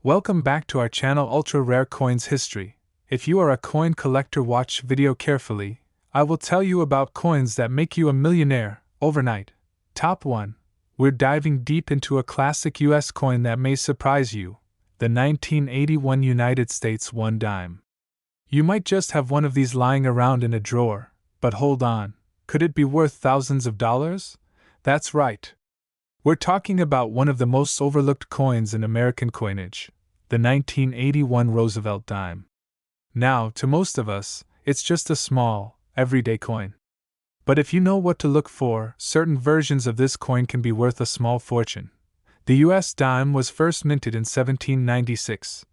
Welcome back to our channel Ultra Rare Coins History. If you are a coin collector, watch video carefully. I will tell you about coins that make you a millionaire overnight. Top 1. We're diving deep into a classic US coin that may surprise you, the 1981 United States 1 dime. You might just have one of these lying around in a drawer, but hold on, could it be worth thousands of dollars? That's right. We're talking about one of the most overlooked coins in American coinage, the 1981 Roosevelt Dime. Now, to most of us, it's just a small, everyday coin. But if you know what to look for, certain versions of this coin can be worth a small fortune. The US dime was first minted in 1796,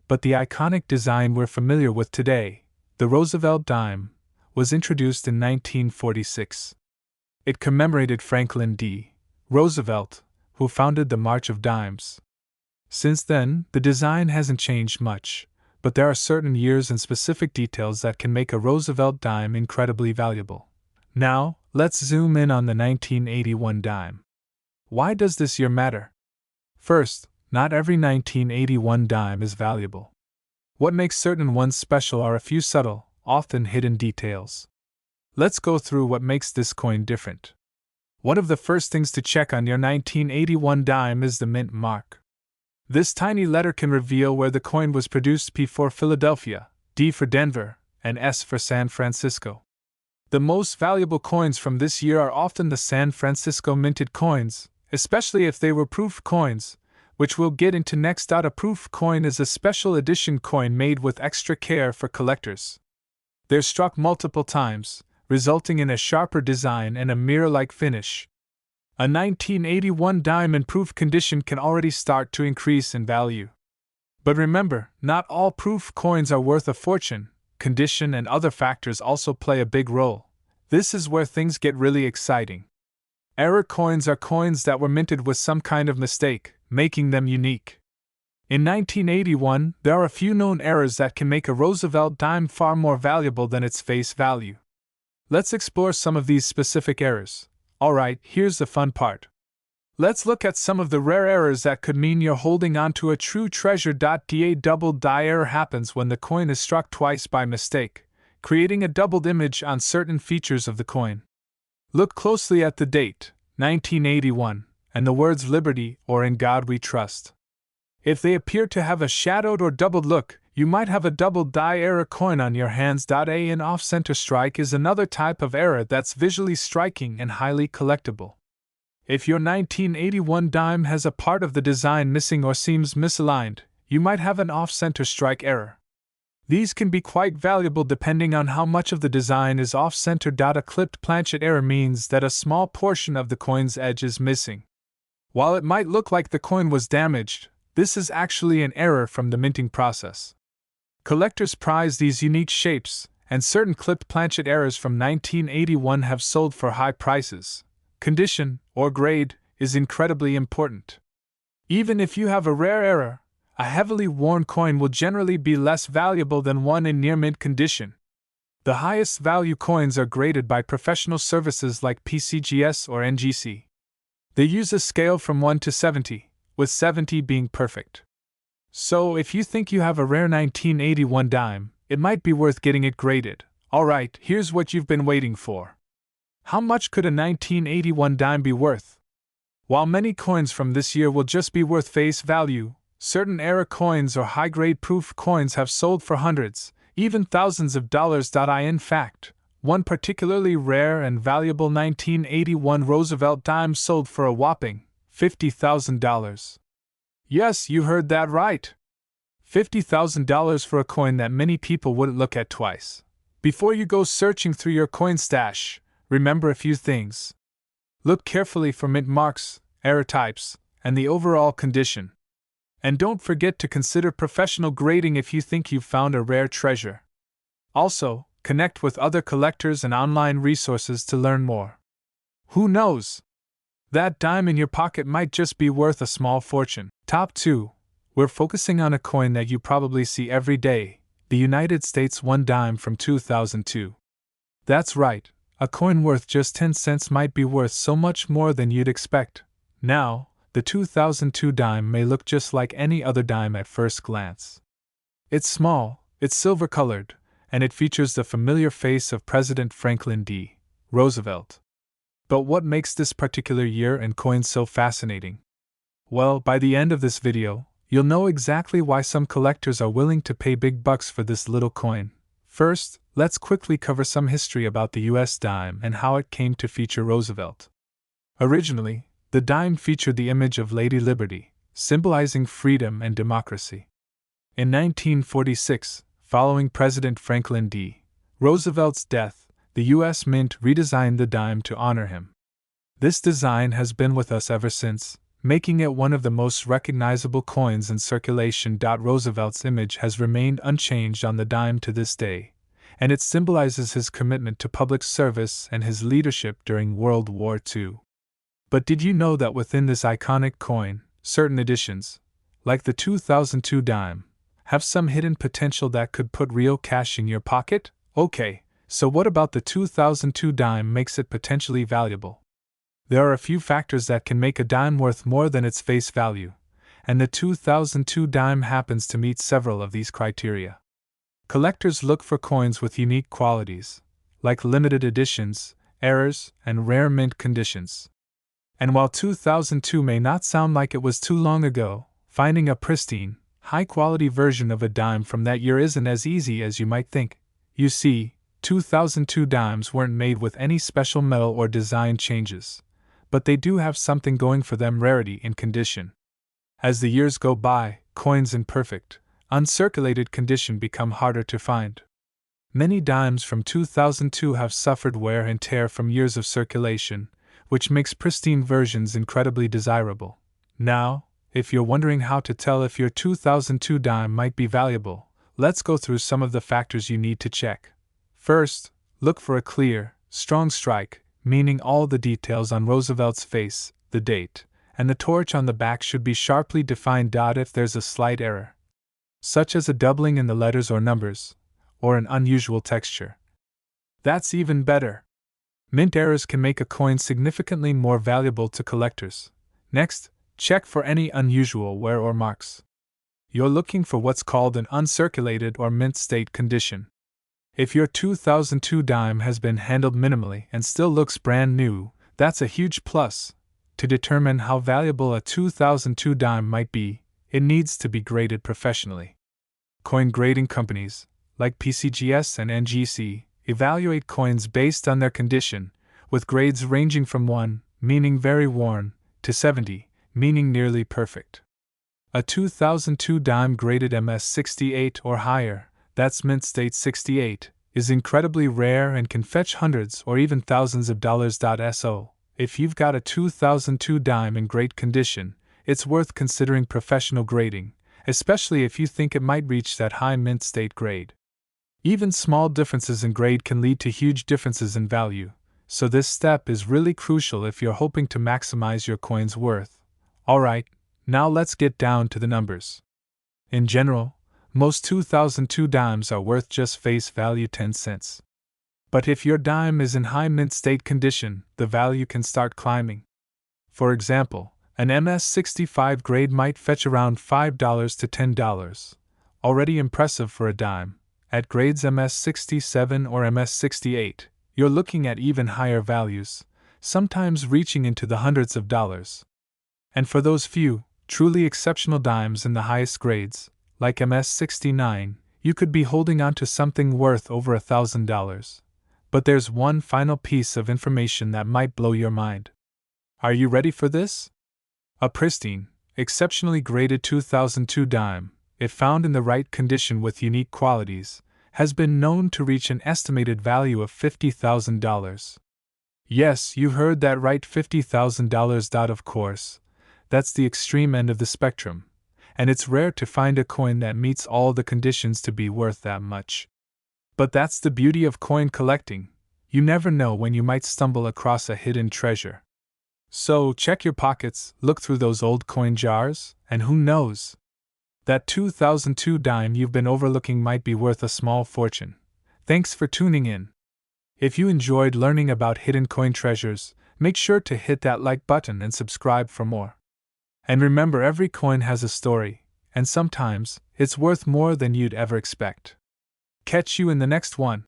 but the iconic design we're familiar with today, the Roosevelt Dime, was introduced in 1946. It commemorated Franklin D. Roosevelt, who founded the March of Dimes. Since then, the design hasn't changed much, but there are certain years and specific details that can make a Roosevelt dime incredibly valuable. Now, let's zoom in on the 1981 dime. Why does this year matter? First, not every 1981 dime is valuable. What makes certain ones special are a few subtle, often hidden details. Let's go through what makes this coin different. One of the first things to check on your 1981 dime is the mint mark. This tiny letter can reveal where the coin was produced: P for Philadelphia, D for Denver, and S for San Francisco. The most valuable coins from this year are often the San Francisco minted coins, especially if they were proof coins, which we'll get into next. A proof coin is a special edition coin made with extra care for collectors. They're struck multiple times, resulting in a sharper design and a mirror-like finish. A 1981 dime in proof condition can already start to increase in value. But remember, not all proof coins are worth a fortune. Condition and other factors also play a big role. This is where things get really exciting. Error coins are coins that were minted with some kind of mistake, making them unique. In 1981, there are a few known errors that can make a Roosevelt dime far more valuable than its face value. Let's explore some of these specific errors. Alright, here's the fun part. Let's look at some of the rare errors that could mean you're holding onto a true treasure. A double die error happens when the coin is struck twice by mistake, creating a doubled image on certain features of the coin. Look closely at the date, 1981, and the words Liberty or In God We Trust. If they appear to have a shadowed or doubled look, you might have a double die error coin on your hands. An off-center strike is another type of error that's visually striking and highly collectible. If your 1981 dime has a part of the design missing or seems misaligned, you might have an off-center strike error. These can be quite valuable depending on how much of the design is off-center. A clipped planchet error means that a small portion of the coin's edge is missing. While it might look like the coin was damaged, this is actually an error from the minting process. Collectors prize these unique shapes, and certain clipped planchet errors from 1981 have sold for high prices. Condition, or grade, is incredibly important. Even if you have a rare error, a heavily worn coin will generally be less valuable than one in near mint condition. The highest value coins are graded by professional services like PCGS or NGC. They use a scale from 1 to 70, with 70 being perfect. So, if you think you have a rare 1981 dime, it might be worth getting it graded. Alright, here's what you've been waiting for. How much could a 1981 dime be worth? While many coins from this year will just be worth face value, certain error coins or high-grade proof coins have sold for hundreds, even thousands of dollars. In fact, one particularly rare and valuable 1981 Roosevelt dime sold for a whopping $50,000. Yes, you heard that right. $50,000 for a coin that many people wouldn't look at twice. Before you go searching through your coin stash, remember a few things. Look carefully for mint marks, error types, and the overall condition. And don't forget to consider professional grading if you think you've found a rare treasure. Also, connect with other collectors and online resources to learn more. Who knows? That dime in your pocket might just be worth a small fortune. Top 2. We're focusing on a coin that you probably see every day, the United States 1 dime from 2002. That's right, a coin worth just 10 cents might be worth so much more than you'd expect. Now, The 2002 dime may look just like any other dime at first glance. It's small, it's silver-colored, and it features the familiar face of President Franklin D. Roosevelt. But what makes this particular year and coin so fascinating? Well, by the end of this video, you'll know exactly why some collectors are willing to pay big bucks for this little coin. First, let's quickly cover some history about the US dime and how it came to feature Roosevelt. Originally, the dime featured the image of Lady Liberty, symbolizing freedom and democracy. In 1946, following President Franklin D. Roosevelt's death, the U.S. Mint redesigned the dime to honor him. This design has been with us ever since, making it one of the most recognizable coins in circulation. Roosevelt's image has remained unchanged on the dime to this day, and it symbolizes his commitment to public service and his leadership during World War II. But did you know that within this iconic coin, certain editions, like the 2002 dime, have some hidden potential that could put real cash in your pocket? Okay, so what about the 2002 dime makes it potentially valuable? There are a few factors that can make a dime worth more than its face value, and the 2002 dime happens to meet several of these criteria. Collectors look for coins with unique qualities, like limited editions, errors, and rare mint conditions. And while 2002 may not sound like it was too long ago, finding a pristine, high-quality version of a dime from that year isn't as easy as you might think. You see, 2002 dimes weren't made with any special metal or design changes, but they do have something going for them: rarity and condition. As the years go by, coins in perfect, uncirculated condition become harder to find. Many dimes from 2002 have suffered wear and tear from years of circulation, which makes pristine versions incredibly desirable. Now, if you're wondering how to tell if your 2002 dime might be valuable, let's go through some of the factors you need to check. First, look for a clear, strong strike, meaning all the details on Roosevelt's face, the date, and the torch on the back should be sharply defined. If there's a slight error, such as a doubling in the letters or numbers, or an unusual texture, that's even better. Mint errors can make a coin significantly more valuable to collectors. Next, check for any unusual wear or marks. You're looking for what's called an uncirculated or mint state condition. If your 2002 dime has been handled minimally and still looks brand new, that's a huge plus. To determine how valuable a 2002 dime might be, it needs to be graded professionally. Coin grading companies, like PCGS and NGC, evaluate coins based on their condition, with grades ranging from 1, meaning very worn, to 70, meaning nearly perfect. A 2002 dime graded MS68 or higher, that's mint state 68, is incredibly rare and can fetch hundreds or even thousands of dollars. So, if you've got a 2002 dime in great condition, it's worth considering professional grading, especially if you think it might reach that high mint state grade. Even small differences in grade can lead to huge differences in value, so this step is really crucial if you're hoping to maximize your coin's worth. Alright, now let's get down to the numbers. In general, most 2002 dimes are worth just face value 10 cents. But if your dime is in high mint state condition, the value can start climbing. For example, an MS65 grade might fetch around $5 to $10, already impressive for a dime. At grades MS67 or MS68, you're looking at even higher values, sometimes reaching into the hundreds of dollars. And for those few, truly exceptional dimes in the highest grades, like MS69, you could be holding on to something worth over $1,000. But there's one final piece of information that might blow your mind. Are you ready for this? A pristine, exceptionally graded 2002 dime, if found in the right condition with unique qualities, has been known to reach an estimated value of $50,000. Yes, you heard that right, $50,000. Of course, that's the extreme end of the spectrum, and it's rare to find a coin that meets all the conditions to be worth that much. But that's the beauty of coin collecting. You never know when you might stumble across a hidden treasure. So check your pockets, look through those old coin jars, and who knows? That 2002 dime you've been overlooking might be worth a small fortune. Thanks for tuning in. If you enjoyed learning about hidden coin treasures, make sure to hit that like button and subscribe for more. And remember, every coin has a story, and sometimes it's worth more than you'd ever expect. Catch you in the next one.